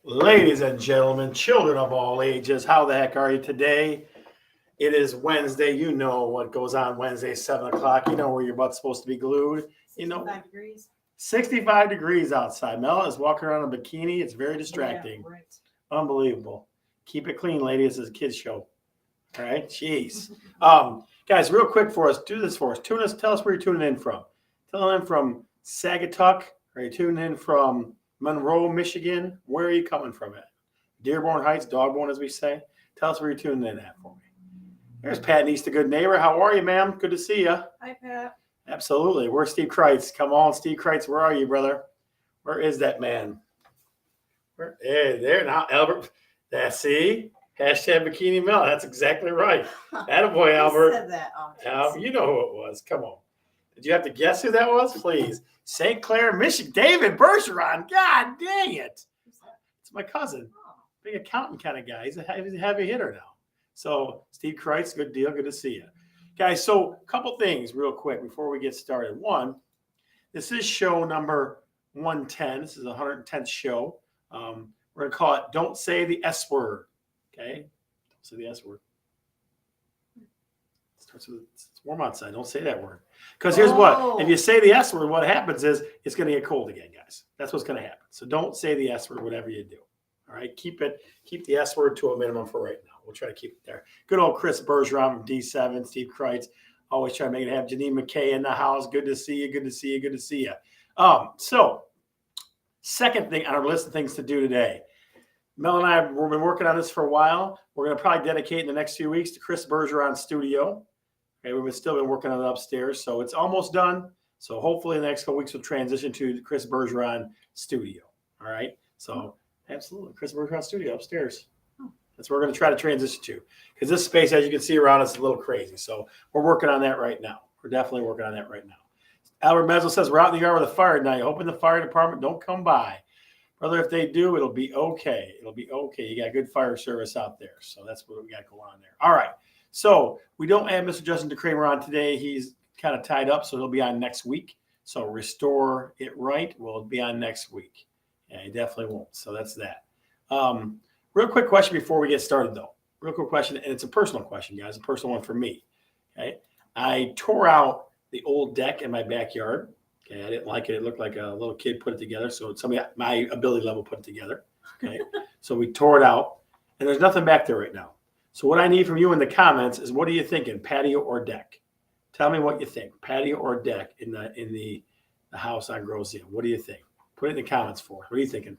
Ladies and gentlemen, children of all ages, how the heck are you today? It is Wednesday. You know what goes on Wednesday, 7 o'clock. You know where your butt's supposed to be glued. 65 degrees. 65 degrees outside. Mel is walking around in a bikini. It's very distracting. Yeah, right. Unbelievable. Keep it clean, ladies. This is a kid's show. All right? Jeez. Guys, real quick for us, do this for us. Tell us where you're tuning in from. Tell in from Sagatuck. Are you tuning in from Monroe, Michigan? Where are you coming from at? Dearborn Heights, Dogborn, as we say. Tell us where you're tuning in at for me. There's Pat East, a good neighbor. How are you, ma'am? Good to see you. Hi, Pat. Absolutely. Where's Steve Kreitz? Come on, Steve Kreitz. Where are you, brother? Where is that man? There now, Albert. See? Hashtag Bikini Mel. That's exactly right. Attaboy, Albert. Said that. You know who it was. Come on. Did you have to guess who that was? Please. St. Clair, Michigan. David Bergeron. God dang it. It's my cousin. Big accountant kind of guy. He's a heavy hitter now. So, Steve Kreitz, good deal. Good to see you. Guys, so a couple things real quick before we get started. One, this is show number 110. This is the 110th show. We're going to call it Don't Say the S Word. Okay? Don't say the S word. It starts with, it's warm outside. Don't say that word. Because here's what. If you say the S word, what happens is it's going to get cold again, guys. That's what's going to happen. So don't say the S word, whatever you do. All right? Keep the S word to a minimum for right now. We'll try to keep it there. Good old Chris Bergeron from D7, Steve Kreitz. Always try to make it happen. Janine McKay in the house. Good to see you. Good to see you. Good to see you. So, second thing on our list of things to do today. Mel and I have been working on this for a while. We're going to probably dedicate in the next few weeks to Chris Bergeron's studio. Okay, we've still been working on it upstairs, so it's almost done. So hopefully in the next couple weeks we'll transition to the Chris Bergeron studio. All right. So absolutely, Chris Bergeron studio upstairs. That's where we're going to try to transition to, because this space, as you can see around us, is a little crazy. So we're working on that right now. We're definitely working on that right now. Albert Mezzo says we're out in the yard with a fire tonight. Hoping the fire department don't come by. Brother, if they do, it'll be okay. It'll be okay. You got good fire service out there. So that's what we got going on there. All right. So we don't have Mr. Justin DeCramer on today. He's kind of tied up, so he'll be on next week. So Restore It Right will be on next week. Yeah, he definitely won't. So that's that. Real quick question before we get started, though. Real quick question, and it's a personal question, guys. A personal one for me. Okay. I tore out the old deck in my backyard. Okay, I didn't like it. It looked like a little kid put it together. So somebody at my ability level put it together. Okay. So we tore it out, and there's nothing back there right now. So what I need from you in the comments is, what are you thinking, patio or deck? Tell me what you think, patio or deck in the house on Grozian. What do you think? Put it in the comments for us. What are you thinking?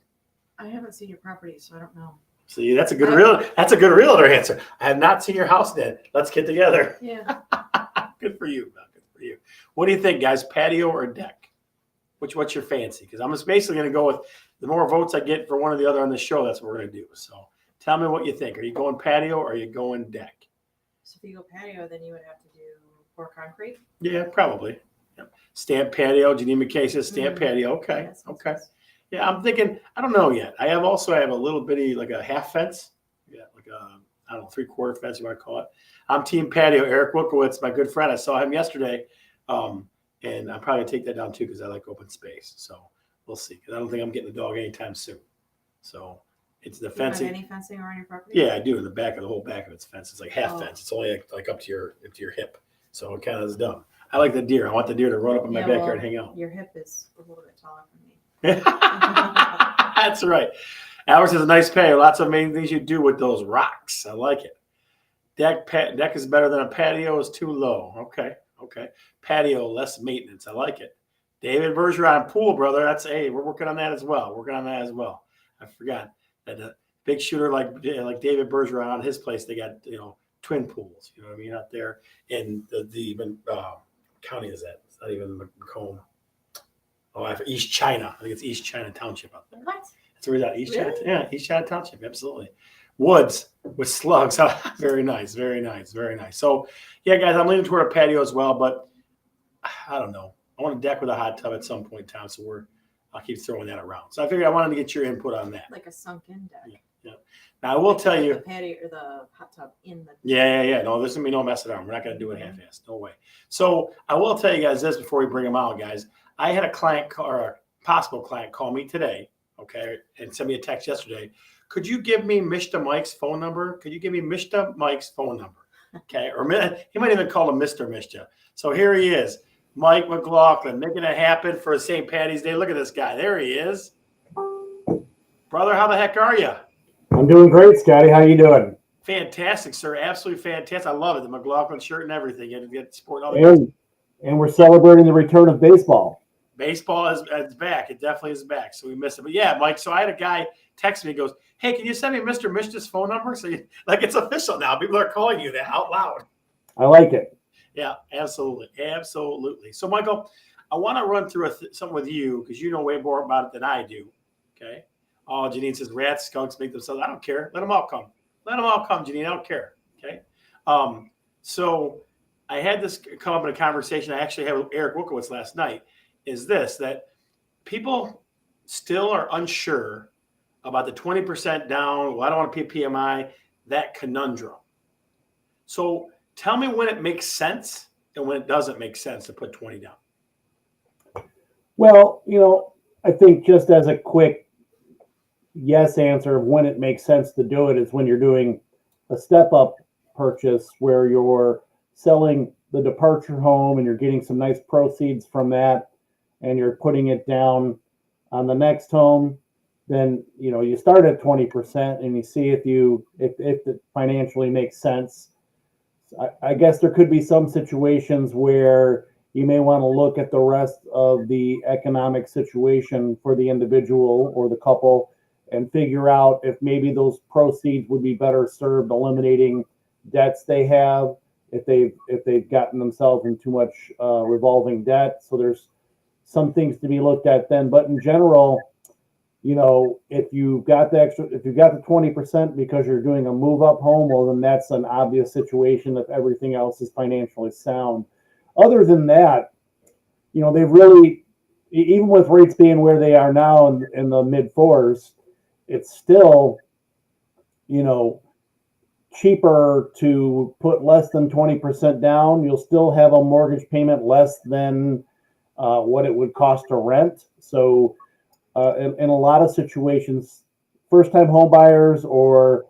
I haven't seen your property, so I don't know. See, that's a good realtor answer. I have not seen your house yet. Let's get together. Yeah. Good for you. Good for you. What do you think, guys? Patio or deck? What's your fancy? Because I'm just basically going to go with the more votes I get for one or the other on the show. That's what we're going to do. So tell me what you think. Are you going patio or are you going deck? So if you go patio, then you would have to do pour concrete. Yeah, probably. Yep. Stamp patio. Janine McKay says stamp patio. Okay. Yes, okay. Yeah, I'm thinking, I don't know yet. I have a little bitty, like a half fence. Yeah, like a, I don't know, 3/4 fence, you want to call it. I'm team patio. Eric Wilkowitz, my good friend. I saw him yesterday. And I'm probably going to take that down too, because I like open space. So we'll see. Because I don't think I'm getting a dog anytime soon. So it's the fencing. Do you have any fencing around your property? Yeah, I do. In the whole back of its fence. It's like half fence. It's only like up to your hip. So it kind of is dumb. I like the deer. I want the deer to run up in my backyard and hang out. Your hip is a little bit taller than me. That's right. Albert says, a nice patio. Lots of amazing things you do with those rocks. I like it. Deck is better than a patio. Is too low. Okay. Patio, less maintenance. I like it. David Bergeron, pool, brother. We're working on that as well. I forgot that a big shooter like David Bergeron on his place, they got, twin pools. You know what I mean? Out there in the county is that? It's not even Macomb. East China. I think it's East China Township out there. What? That's where we're at. East China. Yeah, East China Township. Absolutely. woods with slugs. Very nice, very nice, very nice. So, yeah, guys, I'm leaning toward a patio as well, but I don't know. I want a deck with a hot tub at some point in time, so I'll keep throwing that around. So I figured I wanted to get your input on that. Like a sunken deck. Yeah. Now I will tell Like you. the patio or the hot tub in the. Yeah. No, there's gonna be no messing around. We're not gonna do it half-assed. No way. So I will tell you guys this before we bring them out, guys. I had a client or a possible client call me today, okay, and send me a text yesterday. Could you give me Mr. Mike's phone number? Could you give me Mr. Mike's phone number? Okay, or he might even call him Mr. Mishta. So here he is, Mike McLaughlin, making it happen for St. Patty's Day. Look at this guy. There he is. Brother, how the heck are you? I'm doing great, Scotty. How you doing? Fantastic, sir. Absolutely fantastic. I love it. The McLaughlin shirt and everything. You get sport all the and we're celebrating the return of baseball. Baseball is back. It definitely is back. So we missed it. But yeah, Mike. So I had a guy text me. He goes, "Hey, can you send me Mr. Mishta's phone number?" So like it's official now. People are calling you that out loud. I like it. Yeah, absolutely, absolutely. So Michael, I want to run through something with you because you know way more about it than I do. Okay. Oh, Janine says rats, skunks make themselves. I don't care. Let them all come. Let them all come, Janine. I don't care. Okay. So I had this come up in a conversation I actually had with Eric Wukowitz last night. Is this that people still are unsure about the 20% down? Well, I don't want to pay PMI. That conundrum. So tell me when it makes sense and when it doesn't make sense to put 20 down. Well, I think just as a quick yes answer of when it makes sense to do it is when you're doing a step-up purchase where you're selling the departure home and you're getting some nice proceeds from that and you're putting it down on the next home. Then, you start at 20% and you see if it financially makes sense. I guess there could be some situations where you may want to look at the rest of the economic situation for the individual or the couple and figure out if maybe those proceeds would be better served eliminating debts they have if they've gotten themselves in too much revolving debt. So there's some things to be looked at then. But in general, if you've got the 20% because you're doing a move up home, well, then that's an obvious situation if everything else is financially sound. Other than that, they've really, even with rates being where they are now in the mid fours, it's still, cheaper to put less than 20% down. You'll still have a mortgage payment less than what it would cost to rent. So in a lot of situations, first-time home buyers or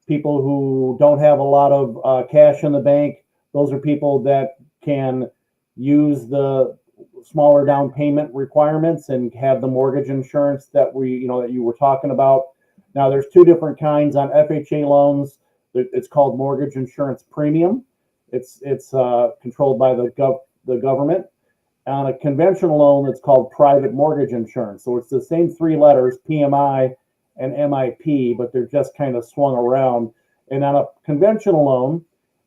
people who don't have a lot of cash in the bank, those are people that can use the smaller down payment requirements and have the mortgage insurance that you were talking about. Now, there's two different kinds on FHA loans. It's called mortgage insurance premium. It's controlled by the government. On a conventional loan, it's called private mortgage insurance. So it's the same three letters, PMI and MIP, but they're just kind of swung around. And on a conventional loan,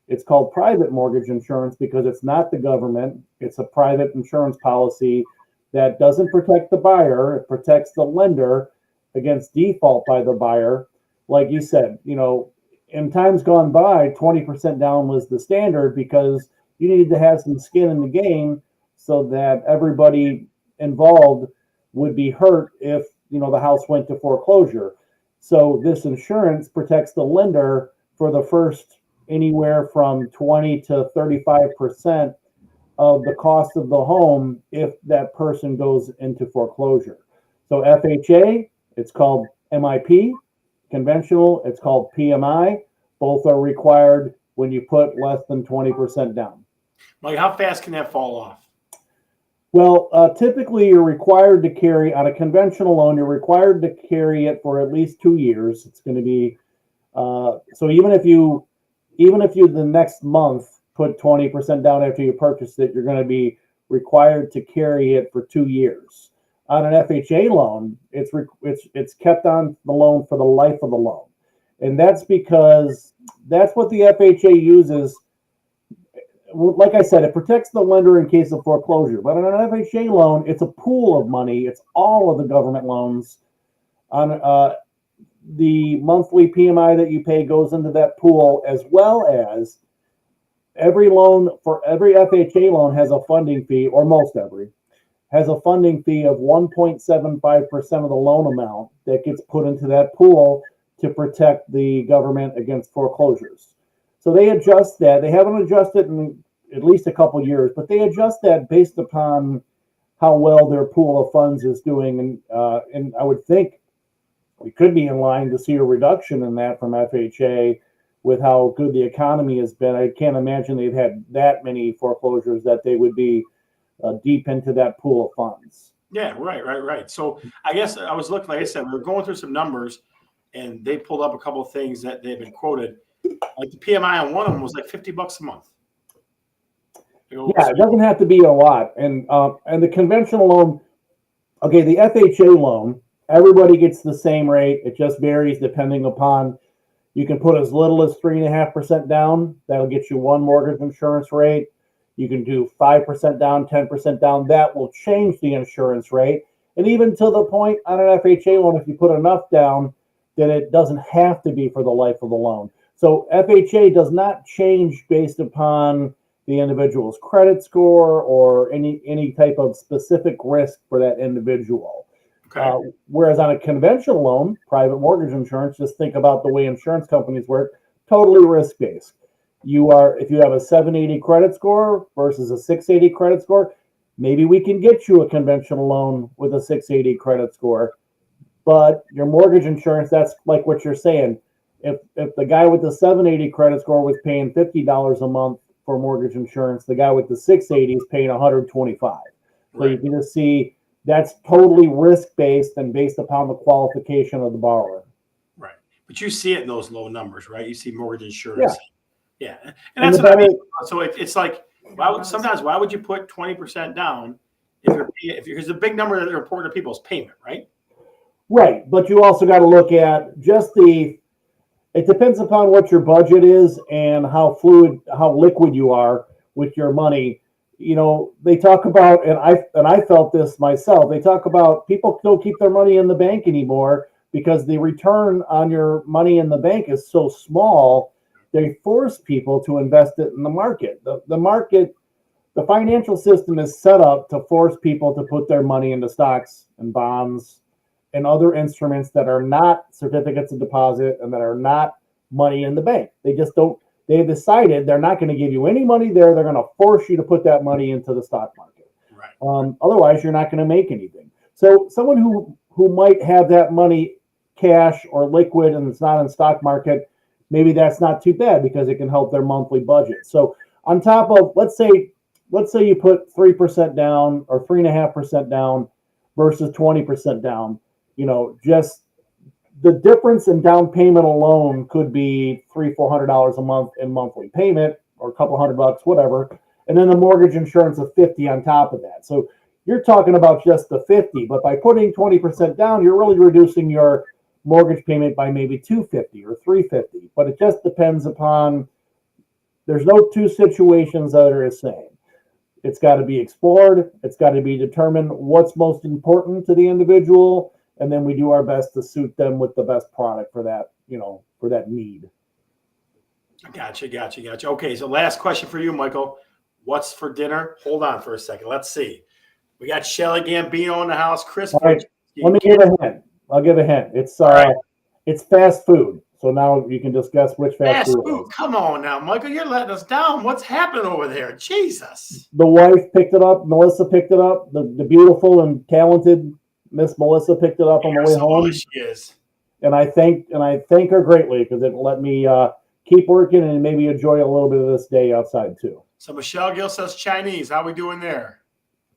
it's called private mortgage insurance because it's not the government. It's a private insurance policy that doesn't protect the buyer. It protects the lender against default by the buyer. Like you said, in times gone by, 20% down was the standard because you needed to have some skin in the game so that everybody involved would be hurt if, the house went to foreclosure. So this insurance protects the lender for the first anywhere from 20 to 35% of the cost of the home if that person goes into foreclosure. So FHA, it's called MIP. Conventional, it's called PMI. Both are required when you put less than 20% down. Mike, how fast can that fall off? Well, typically you're required to carry, on a conventional loan, you're required to carry it for at least 2 years. It's going to be, so even if you the next month put 20% down after you purchased it, you're going to be required to carry it for 2 years. On an FHA loan, it's kept on the loan for the life of the loan. And that's because that's what the FHA uses. Like I said, it protects the lender in case of foreclosure. But on an FHA loan, it's a pool of money. It's all of the government loans. the monthly PMI that you pay goes into that pool, as well as every loan for every FHA loan has a funding fee, or most every has a funding fee of 1.75% of the loan amount that gets put into that pool to protect the government against foreclosures. So they adjust that. They haven't adjusted in at least a couple years, but they adjust that based upon how well their pool of funds is doing. And I would think we could be in line to see a reduction in that from FHA with how good the economy has been. I can't imagine they've had that many foreclosures that they would be deep into that pool of funds. Yeah, right. So I guess I was looking, like I said, we were going through some numbers, and they pulled up a couple of things that they've been quoted. Like the PMI on one of them was like $50 a month. Yeah, it doesn't have to be a lot. And the conventional loan, okay, the FHA loan, everybody gets the same rate. It just varies depending upon, you can put as little as 3.5% down. That'll get you one mortgage insurance rate. You can do 5% down, 10% down. That will change the insurance rate. And even to the point on an FHA loan, if you put enough down, then it doesn't have to be for the life of the loan. So FHA does not change based upon the individual's credit score or any type of specific risk for that individual. Okay. Whereas on a conventional loan, private mortgage insurance, just think about the way insurance companies work, totally risk-based. If you have a 780 credit score versus a 680 credit score, maybe we can get you a conventional loan with a 680 credit score. But your mortgage insurance, that's like what you're saying. If the guy with the 780 credit score was paying $50 a month for mortgage insurance, the guy with the 680 is paying $125. So Right. you can just see that's totally risk-based and based upon the qualification of the borrower. Right. But you see it in those low numbers, right? You see mortgage insurance. Yeah. And And that's the what I better, mean. So it's like, why would you put 20% down because the big number that are important to people is payment, right? right, but you also got to look at just it depends upon what your budget is and how liquid you are with your money. You know, they talk about, and I felt this myself. They talk about people don't keep their money in the bank anymore because the return on your money in the bank is so small. They force people to invest it in the market. The market, the financial system is set up to force people to put their money into stocks and bonds and other instruments that are not certificates of deposit and that are not money in the bank. They just don't. They've decided they're not going to give you any money there. They're going to force you to put that money into the stock market. Right. Otherwise, you're not going to make anything. So someone who might have that money cash or liquid and it's not in the stock market, maybe that's not too bad because it can help their monthly budget. So on top of, let's say you put 3% down or 3.5% down versus 20% down, just the difference in down payment alone could be $300-400 a month in monthly payment, or a couple $100, whatever. And then the mortgage insurance of $50 on top of that. So you're talking about just the $50, but by putting 20% down, you're really reducing your mortgage payment by maybe $250 or $350. But it just depends upon, there's no two situations that are the same. It's got to be explored. It's got to be determined what's most important to the individual. And then we do our best to suit them with the best product for that, for that need. Gotcha. Okay, so last question for you, Michael. What's for dinner? Hold on for a second. Let's see. We got Shelly Gambino in the house. Chris. All right. Let me give a hint. I'll give a hint. It's fast food. So now you can just guess which fast food it is. Come on now, Michael. You're letting us down. What's happening over there? Jesus. The wife picked it up. Melissa picked it up. The beautiful and talented Miss Melissa picked it up on the way home. She is. And I thank her greatly because it let me keep working and maybe enjoy a little bit of this day outside too. So Michelle Gill says Chinese. How we doing there?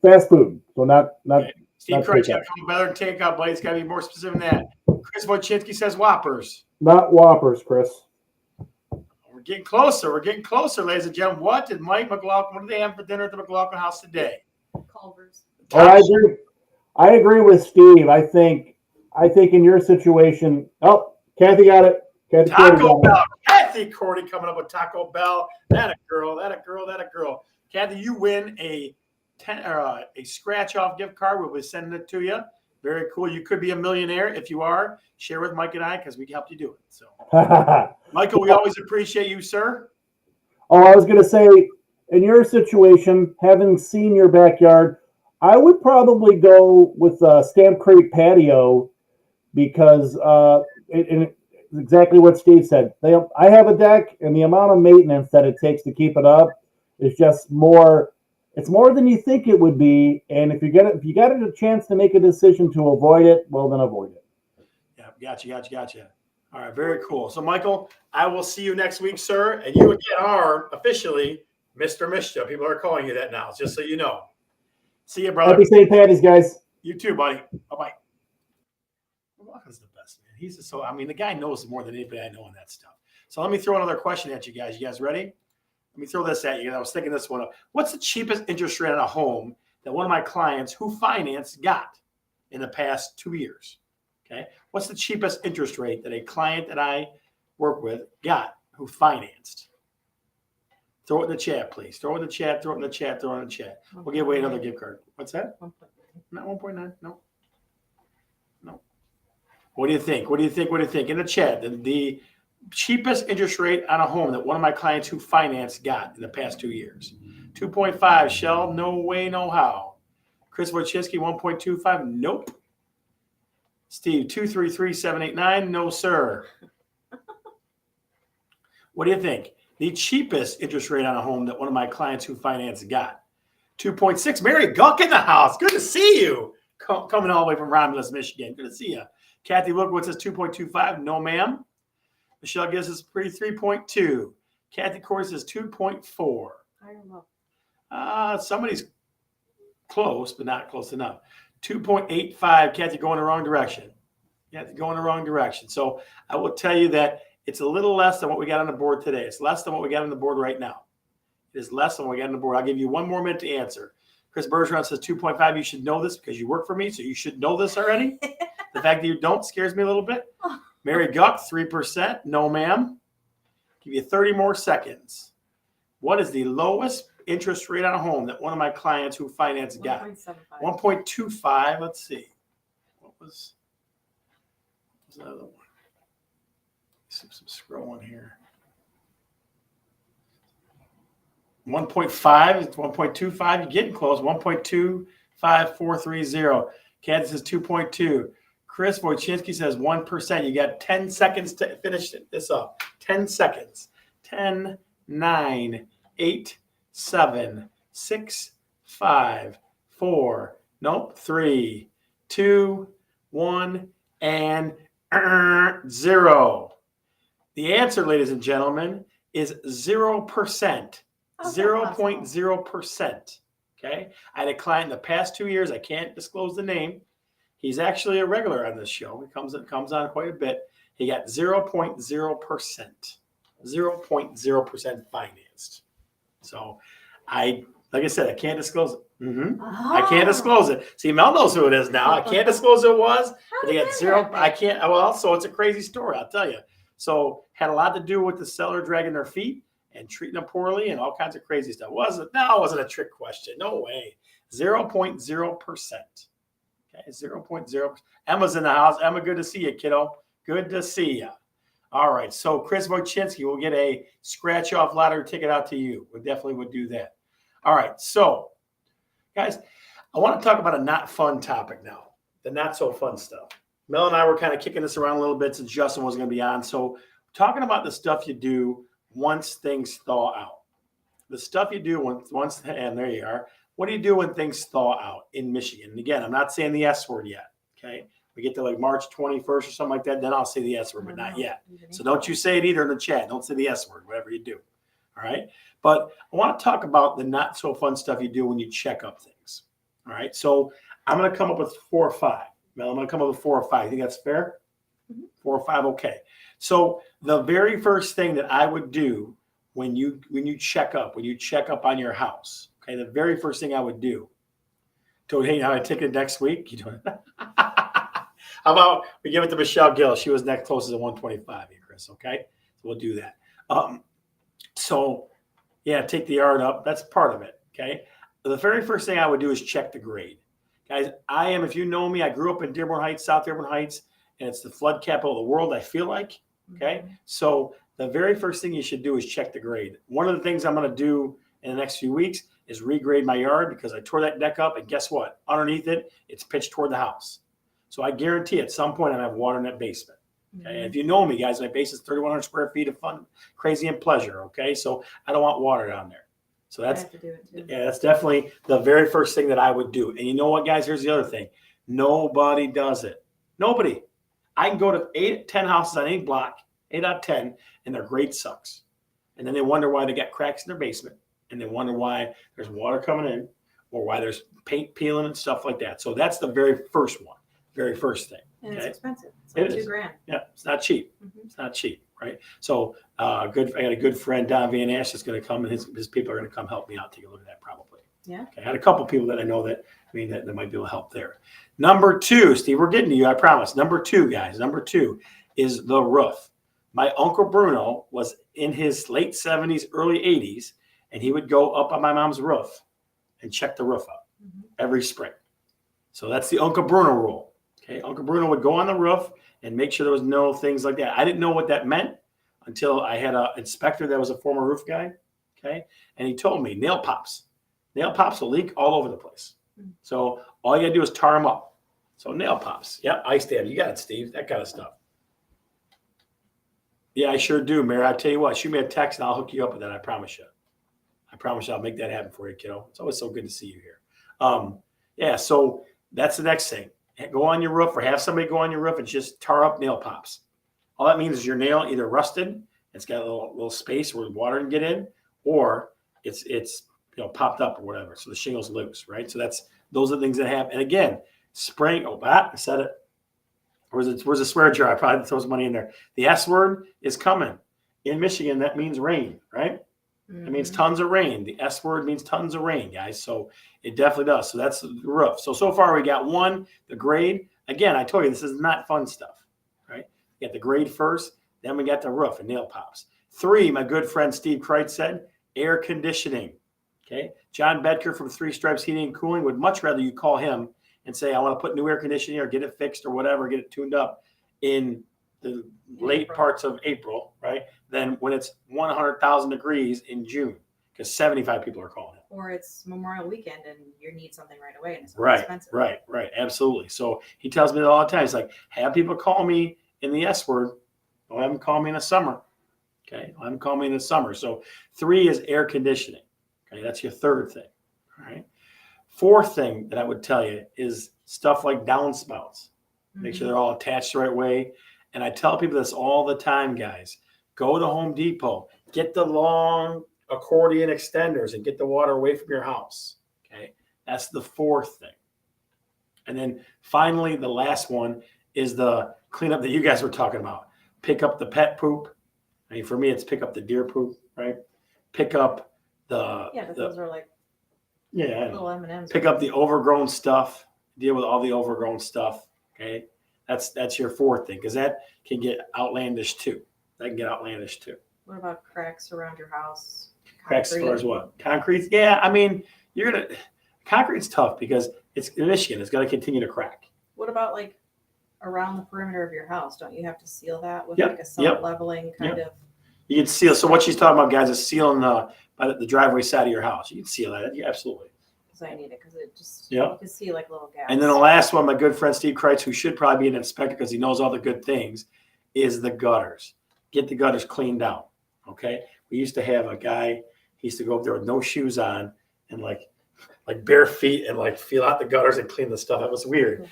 Fast food. So not okay. Steve Crouch got to come better than takeout, but he's got to be more specific than that. Chris Wojcinski says Whoppers. Not Whoppers, Chris. We're getting closer, ladies and gentlemen. What did Mike McLaughlin, what did they have for dinner at the McLaughlin house today? Culver's. Oh, I agree with Steve. I think in your situation, Kathy got it. Taco Bell. Kathy Cordy coming up with Taco Bell. That a girl. Kathy, you win a scratch-off gift card. We'll be sending it to you. Very cool. You could be a millionaire. If you are, share with Mike and I because we can help you do it. So, Michael, we always appreciate you, sir. Oh, I was going to say, in your situation, having seen your backyard, I would probably go with Stamp Creek Patio because it's exactly what Steve said. I have a deck, and the amount of maintenance that it takes to keep it up is just more. It's more than you think it would be, and if you got a chance to make a decision to avoid it, well, then avoid it. Yeah, gotcha. All right, very cool. So, Michael, I will see you next week, sir. And you again are officially Mr. Mischief. People are calling you that now, just so you know. See you, brother. Happy St. Patty's, guys. You too, buddy. Bye-bye. Walker's the best, man. He's just so, I mean, the guy knows more than anybody I know on that stuff. So let me throw another question at you guys. You guys ready? Let me throw this at you. I was thinking this one up. What's the cheapest interest rate on a home that one of my clients who financed got in the past 2 years? Okay. What's the cheapest interest rate that a client that I work with got who financed? Throw it in the chat, please. Throw it in the chat. We'll give away another gift card. What's that? 1.9. Not 1.9. No. What do you think? In the chat, the cheapest interest rate on a home that one of my clients who financed got in the past 2 years. 2.5, Shell, no way, no how. Chris Wojcicki, 1.25, nope. Steve, 233-789, no sir. What do you think? The cheapest interest rate on a home that one of my clients who financed got. 2.6, Mary Guck in the house. Good to see you. Coming all the way from Romulus, Michigan. Good to see you. Kathy Wilkowitz says 2.25, no ma'am. Michelle gives us 3.2. Kathy Corey says 2.4. I don't know. Somebody's close, but not close enough. 2.85. Kathy going the wrong direction. So I will tell you that it's a little less than what we got on the board today. It's less than what we got on the board right now. It is less than what we got on the board. I'll give you one more minute to answer. Chris Bergeron says 2.5. You should know this because you work for me, so you should know this already. The fact that you don't scares me a little bit. Mary Guck, 3%. No, ma'am. Give you 30 more seconds. What is the lowest interest rate on a home that one of my clients who financed got? 1.75. 1.25. Let's see. What was the other one? Some scrolling here. 1.5 is 1.25. You're getting close. 1.25430. Kansas says 2.2. Chris Wojcicki says 1%. You got 10 seconds to finish this up. 10 seconds. 10, 9, 8, 7, 6, 5, 4, nope, 3, 2, 1, and 0. The answer, ladies and gentlemen, is 0%. 0.0%. Okay. I had a client in the past 2 years. I can't disclose the name. He's actually a regular on this show. He comes on quite a bit. He got 0.0%. 0.0% financed. So like I said, I can't disclose it. I can't disclose it. See, Mel knows who it is now. I can't disclose who it was. But they got 0. I can't. Well, so it's a crazy story, I'll tell you. So had a lot to do with the seller dragging their feet and treating them poorly and all kinds of crazy stuff. It wasn't a trick question. No way. 0.0%. Okay, 0.0%. Emma's in the house. Emma, good to see you, kiddo. Good to see you. All right. So Chris Wojcicki will get a scratch-off lottery ticket out to you. We definitely would do that. All right. So, guys, I want to talk about a not fun topic now. The not so fun stuff. Mel and I were kind of kicking this around a little bit since Justin was going to be on. So talking about the stuff you do once things thaw out. The stuff you do once, and there you are. What do you do when things thaw out in Michigan? And again, I'm not saying the S word yet. Okay. We get to like March 21st or something like that. Then I'll say the S word, but not yet. So don't you say it either in the chat. Don't say the S word, whatever you do. All right. But I want to talk about the not so fun stuff you do when you check up things. All right. So I'm going to come up with 4 or 5. Mel, I'm going to come up with 4 or 5. You think that's fair? 4 or 5. Okay. So the very first thing that I would do when you check up on your house, okay, the very first thing I would do, told, hey, how I take it next week? You doing it? How about we give it to Michelle Gill? She was next closest at 125 here, Chris. Okay, so we'll do that. So yeah, take the yard up. That's part of it. Okay. The very first thing I would do is check the grade. Guys, I am, if you know me, I grew up in Dearborn Heights, South Dearborn Heights, and it's the flood capital of the world, I feel like. Okay. So the very first thing you should do is check the grade. One of the things I'm going to do in the next few weeks is regrade my yard because I tore that deck up, and guess what? Underneath it, it's pitched toward the house. So I guarantee at some point I'm going to have water in that basement. Okay. And if you know me, guys, my basement's 3,100 square feet of fun, crazy, and pleasure. Okay. So I don't want water down there. So I that's, have to do it too. yeah, that's definitely the very first thing that I would do. And you know what, guys? Here's the other thing. Nobody does it. Nobody. I can go to 8, 10 houses on any block, 8 out of 10, and their grade sucks. And then they wonder why they got cracks in their basement, and they wonder why there's water coming in, or why there's paint peeling and stuff like that. So that's the very first one, very first thing. And it's Okay. expensive. It's It like is. $2,000. Yeah, it's not cheap. Mhm. It's not cheap, right? So I got a good friend, Don Van Ash, that's going to come, and his people are going to come help me out, take a look at that probably. Yeah. Okay. I had a couple people that I know that might be able to help there. Number 2, Steve, we're getting to you, I promise. Number 2, guys. Number 2 is the roof. My Uncle Bruno was in his late 70s, early 80s, and he would go up on my mom's roof and check the roof out every spring. So that's the Uncle Bruno rule. Okay, Uncle Bruno would go on the roof and make sure there was no things like that. I didn't know what that meant until I had an inspector that was a former roof guy. Okay, and he told me nail pops will leak all over the place. So all you gotta do is tar them up. So nail pops, yeah, ice dams, you got it, Steve, that kind of stuff. Yeah, I sure do, Mary. I tell you what, shoot me a text and I'll hook you up with that. I promise you. I'll make that happen for you, kiddo. It's always so good to see you here. Yeah, so that's the next thing. Go on your roof, or have somebody go on your roof and just tar up nail pops. All that means is your nail either rusted, it's got a little space where water can get in, or it's popped up or whatever. So the shingle's loose, right? So those are the things that happen. And again, spraying. Oh, I said it. Where's the swear jar? I probably throw some money in there. The S word is coming. In Michigan, that means rain, right? It means tons of rain. The S word means tons of rain, guys. So it definitely does. So that's the roof. So far we got 1, the grade. Again, I told you this is not fun stuff, right? We got the grade first, then we got the roof and nail pops. 3, my good friend Steve Kreitz said, air conditioning. Okay. John Bedker from 3 Stripes Heating and Cooling would much rather you call him and say, I want to put new air conditioning or get it fixed or whatever, get it tuned up in the late parts of April, right? Than when it's 100,000 degrees in June, because 75 people are calling it. Or it's Memorial Weekend and you need something right away and it's expensive. Right. Absolutely. So he tells me that all the time. He's like, have people call me in the S word. Don't have them call me in the summer. Okay. Don't have them call me in the summer. So 3 is air conditioning. Okay. That's your 3rd thing. All right. 4th thing that I would tell you is stuff like downspouts. Make sure they're all attached the right way. And I tell people this all the time, guys. Go to Home Depot, get the long accordion extenders and get the water away from your house. Okay. That's the 4th thing. And then finally, the last one is the cleanup that you guys were talking about. Pick up the pet poop. I mean, for me, it's pick up the deer poop, right? Pick up those are like little M&Ms. Pick up the overgrown stuff. Deal with all the overgrown stuff. Okay. That's your 4th thing, because that can get outlandish too. What about cracks around your house? Cracks as far as what? Concrete? Yeah, I mean, concrete's tough because it's in Michigan. It's going to continue to crack. What about like around the perimeter of your house? Don't you have to seal that with Yep, like a self-leveling kind of? You can seal. So what she's talking about, guys, is sealing by the driveway side of your house. You can seal that. Yeah, absolutely. Because I need it, because it just Yeah. you can see like little gaps. And then the last one, my good friend Steve Kreitz, who should probably be an inspector because he knows all the good things, is the gutters. Get the gutters cleaned out. Okay. We used to have a guy, he used to go up there with no shoes on and like bare feet and like feel out the gutters and clean the stuff. It was weird.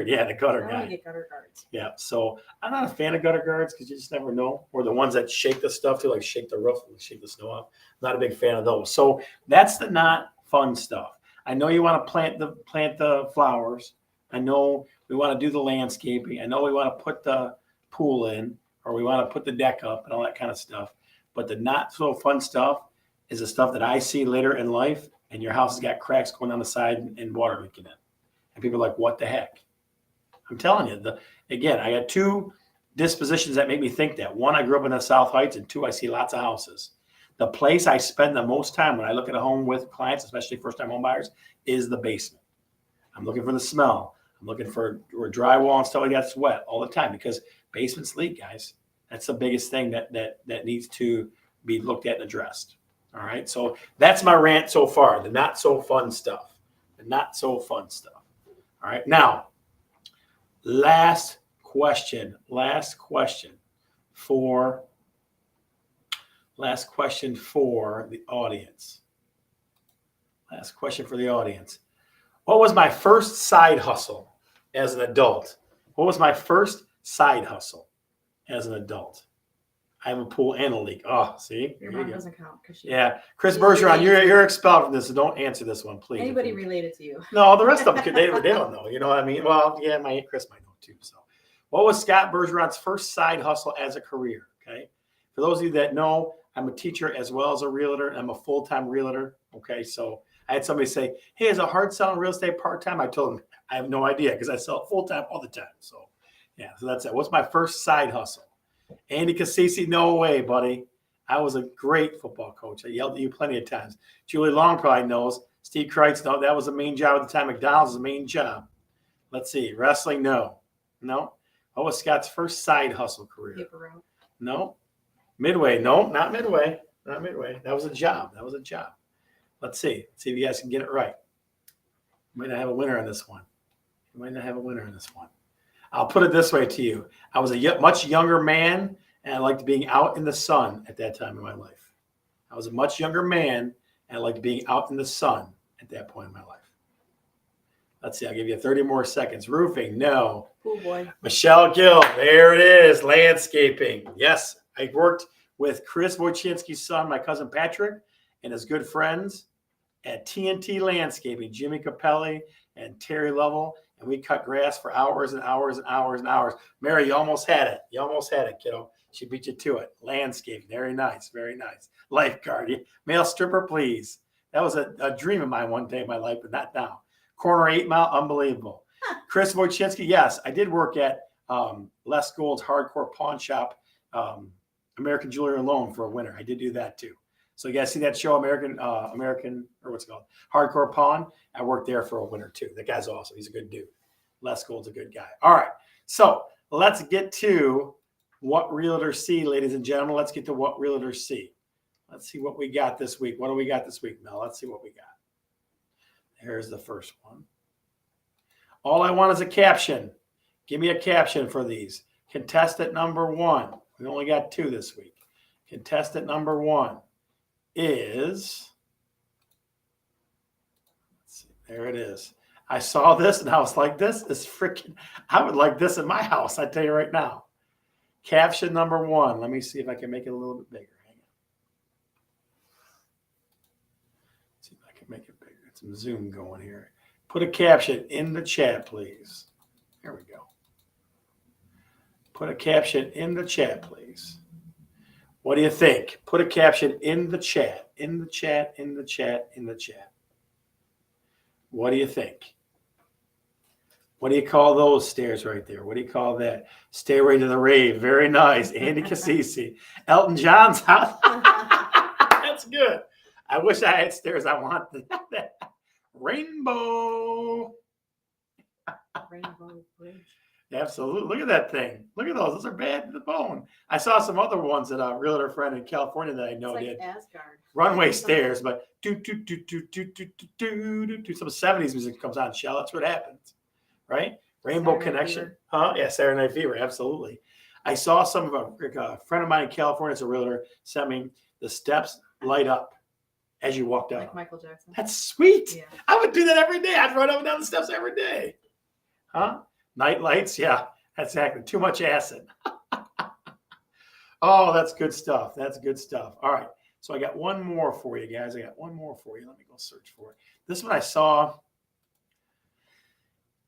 Yeah, the gutter I guy. want to get gutter guards. Yeah. So I'm not a fan of gutter guards because you just never know. Or the ones that shake the stuff too, like shake the roof and shake the snow off. Not a big fan of those. So that's the not fun stuff. I know you want to plant the flowers. I know we want to do the landscaping. I know we want to put the pool in, or we want to put the deck up and all that kind of stuff. But the not so fun stuff is the stuff that I see later in life, and your house has got cracks going on the side and water leaking in. And people are like, what the heck? I'm telling you, again, I got 2 dispositions that make me think that. 1, I grew up in the South Heights, and 2, I see lots of houses. The place I spend the most time when I look at a home with clients, especially first-time home buyers, is the basement. I'm looking for the smell. I'm looking for where drywall and stuff like that's wet all the time because basements leak, guys. That's the biggest thing that needs to be looked at and addressed. All right. So that's my rant so far. The not so fun stuff. The not so fun stuff. All right. Now, last question for the audience. Last question for the audience. What was my first side hustle as an adult? What was my first side hustle as an adult? I have a pool and a leak. Oh, see? Your There you mom go. doesn't count because she. Yeah. Chris She's Bergeron, related. you're expelled from this, so don't answer this one, please. Anybody related to you? No, the rest of them, they don't know. You know what I mean? Well, yeah, my Aunt Chris might know too. So, what was Scott Bergeron's first side hustle as a career? Okay. For those of you that know, I'm a teacher as well as a realtor. I'm a full-time realtor. Okay. So, I had somebody say, hey, is it hard selling real estate part-time? I told them, I have no idea because I sell it full-time all the time. So, yeah, so that's it. What's my first side hustle? Andy Cassisi, no way, buddy. I was a great football coach. I yelled at you plenty of times. Julie Long probably knows. Steve Kreitz, no, that was the main job at the time. McDonald's was the main job. Let's see. Wrestling, no. No. What was Scott's first side hustle career? Paper route. No. Midway, no, not Midway. Not Midway. That was a job. Let's see. Let's see if you guys can get it right. You might not have a winner on this one. I'll put it this way to you. I was a much younger man, and I liked being out in the sun at that time in my life. I was a much younger man, and I liked being out in the sun at that point in my life. Let's see. I'll give you 30 more seconds. Roofing, no. Oh boy. Michelle Gill, there it is. Landscaping. Yes, I worked with Chris Wojcinski's son, my cousin Patrick, and his good friends at TNT Landscaping, Jimmy Capelli and Terry Lovell, and we cut grass for hours and hours and hours and hours. Mary, you almost had it. Kiddo. She beat you to it. Landscaping, very nice, very nice. Lifeguard, male stripper, please. That was a dream of mine one day in my life, but not now. Corner 8 Mile, unbelievable. Chris Wojcinski, yes, I did work at Les Gold's Hardcore Pawn Shop, American Jewelry and Loan for a winter. I did do that too. So you guys see that show, American, or what's it called? Hardcore Pawn? I worked there for a winter too. That guy's awesome. He's a good dude. Les Gold's a good guy. All right. So let's get to what realtors see, ladies and gentlemen. Let's get to what realtors see. Let's see what we got this week. What do we got this week, Mel? Let's see what we got. Here's the first one. All I want is a caption. Give me a caption for these. Contestant number 1. We only got 2 this week. Contestant number 1 is, let's see, there it is. I saw this and I was like, this is freaking, I would like this in my house, I tell you right now. Caption number 1. Let me see if I can make it a little bit bigger. Hang on. See if I can make it bigger. Get some zoom going here. Put a caption in the chat, please. There we go. Put a caption in the chat, please. What do you think? Put a caption in the chat. What do you think? What do you call those stairs right there? What do you call that? Stairway to the Rave. Very nice. Andy Cassisi. Elton John's house. That's good. I wish I had stairs. I want that. Rainbow. Rainbow Bridge. Absolutely. Look at that thing. Look at those. Those are bad to the bone. I saw some other ones that a realtor friend in California that I know It's did. like Asgard. Runway stairs, but some 70s music comes on, Shell. That's what happens, right? Rainbow Saturday Night Connection. Fever. Huh? Yeah, Saturday Night Fever. Absolutely. I saw some of a friend of mine in California, it's a realtor, sent me the steps light up as you walked out. Like Michael Jackson. That's sweet. Yeah. I would do that every day. I'd run up and down the steps every day. Huh? Night lights. Yeah, that's exactly. Too much acid. Oh, that's good stuff. That's good stuff. All right. So I got one more for you guys. Let me go search for it. This one I saw.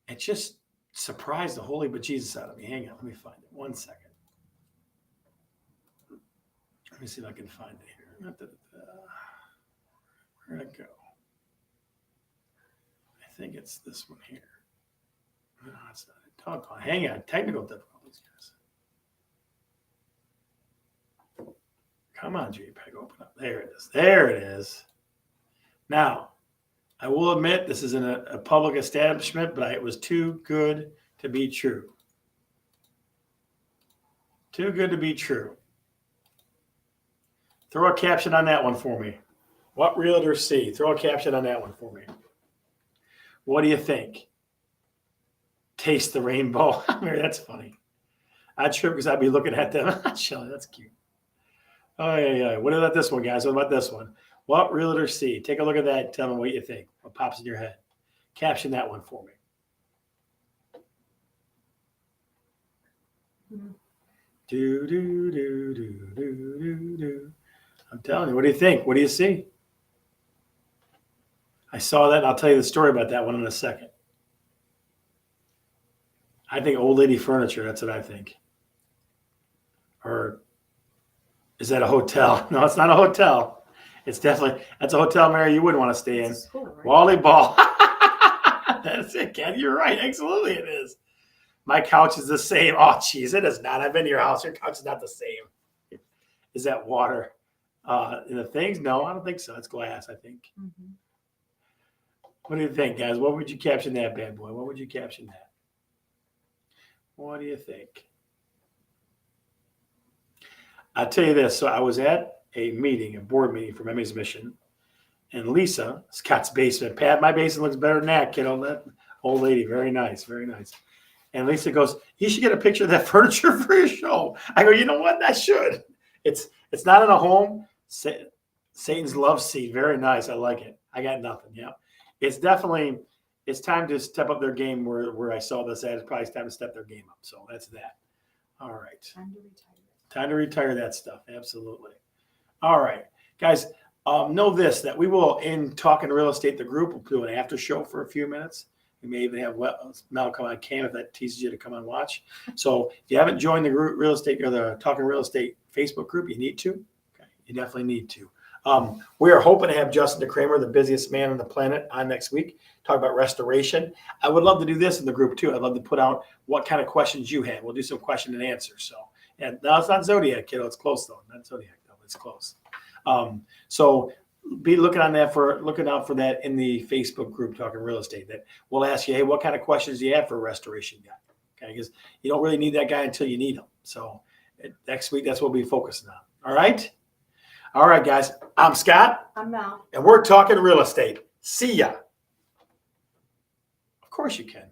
It just surprised the holy bejesus out of me. Hang on. Let me find it. 1 second. Let me see if I can find it here. Where'd it go? I think it's this one here. No, it's not it. Doggone. Hang on. Technical difficulties, guys. Come on, JPEG. Open up. There it is. Now, I will admit this is in a public establishment, but it was too good to be true. Too good to be true. Throw a caption on that one for me. What realtors see? Throw a caption on that one for me. What do you think? Taste the rainbow. Mary, that's funny. I'd trip because I'd be looking at them. Shelly, that's cute. Oh, yeah. What about this one, guys? What about this one? What realtors see? Take a look at that and tell me what you think. What pops in your head? Caption that one for me. Mhm. Do, do, do, do, do, do, do. I'm telling you, what do you think? What do you see? I saw that, and I'll tell you the story about that one in a second. I think old lady furniture, that's what I think. Or is that a hotel? No, it's not a hotel. It's definitely, that's a hotel, Mary, you wouldn't want to stay in. It's a school, right? Volleyball. That's it, Ken. You're right. Absolutely it is. My couch is the same. Oh, geez, it is not. I've been to your house. Your couch is not the same. Is that water in the things? No, I don't think so. It's glass, I think. Mhm. What do you think, guys? What would you caption that bad boy? What would you caption that? What do you think? I'll tell you this. So I was at a meeting, a board meeting for Emmy's Mission, and Lisa, Scott's basement. Pat, my basement looks better than that, kiddo. That old lady, very nice, very nice. And Lisa goes, "You should get a picture of that furniture for your show." I go, "You know what? I should." It's not in a home. Satan's love seat, very nice. I like it. I got nothing. Yeah, it's definitely. It's time to step up their game. Where I saw this ad, it's probably time to step their game up. So that's that. All right. Time to retire. Time to retire that stuff. Absolutely. All right, guys. Know this, that we will, in Talking Real Estate, the group will do an after show for a few minutes. We may even have Mel come on cam if that teases you to come and watch. So if you haven't joined the group real estate or the Talking Real Estate Facebook group, you need to. Okay, you definitely need to. We are hoping to have Justin DeCramer, the busiest man on the planet, on next week, talk about restoration. I would love to do this in the group too. I'd love to put out what kind of questions you had. We'll do some question and answers. So, and no, it's not Zodiac, kiddo. It's close though. Not Zodiac though. It's close. So be looking out for that in the Facebook group, Talking Real Estate. That we'll ask you, hey, what kind of questions do you have for a restoration guy? Okay, because you don't really need that guy until you need him. So next week, that's what we'll be focusing on. All right, guys. I'm Scott, I'm Mel. and we're talking real estate. See ya. Of course you can.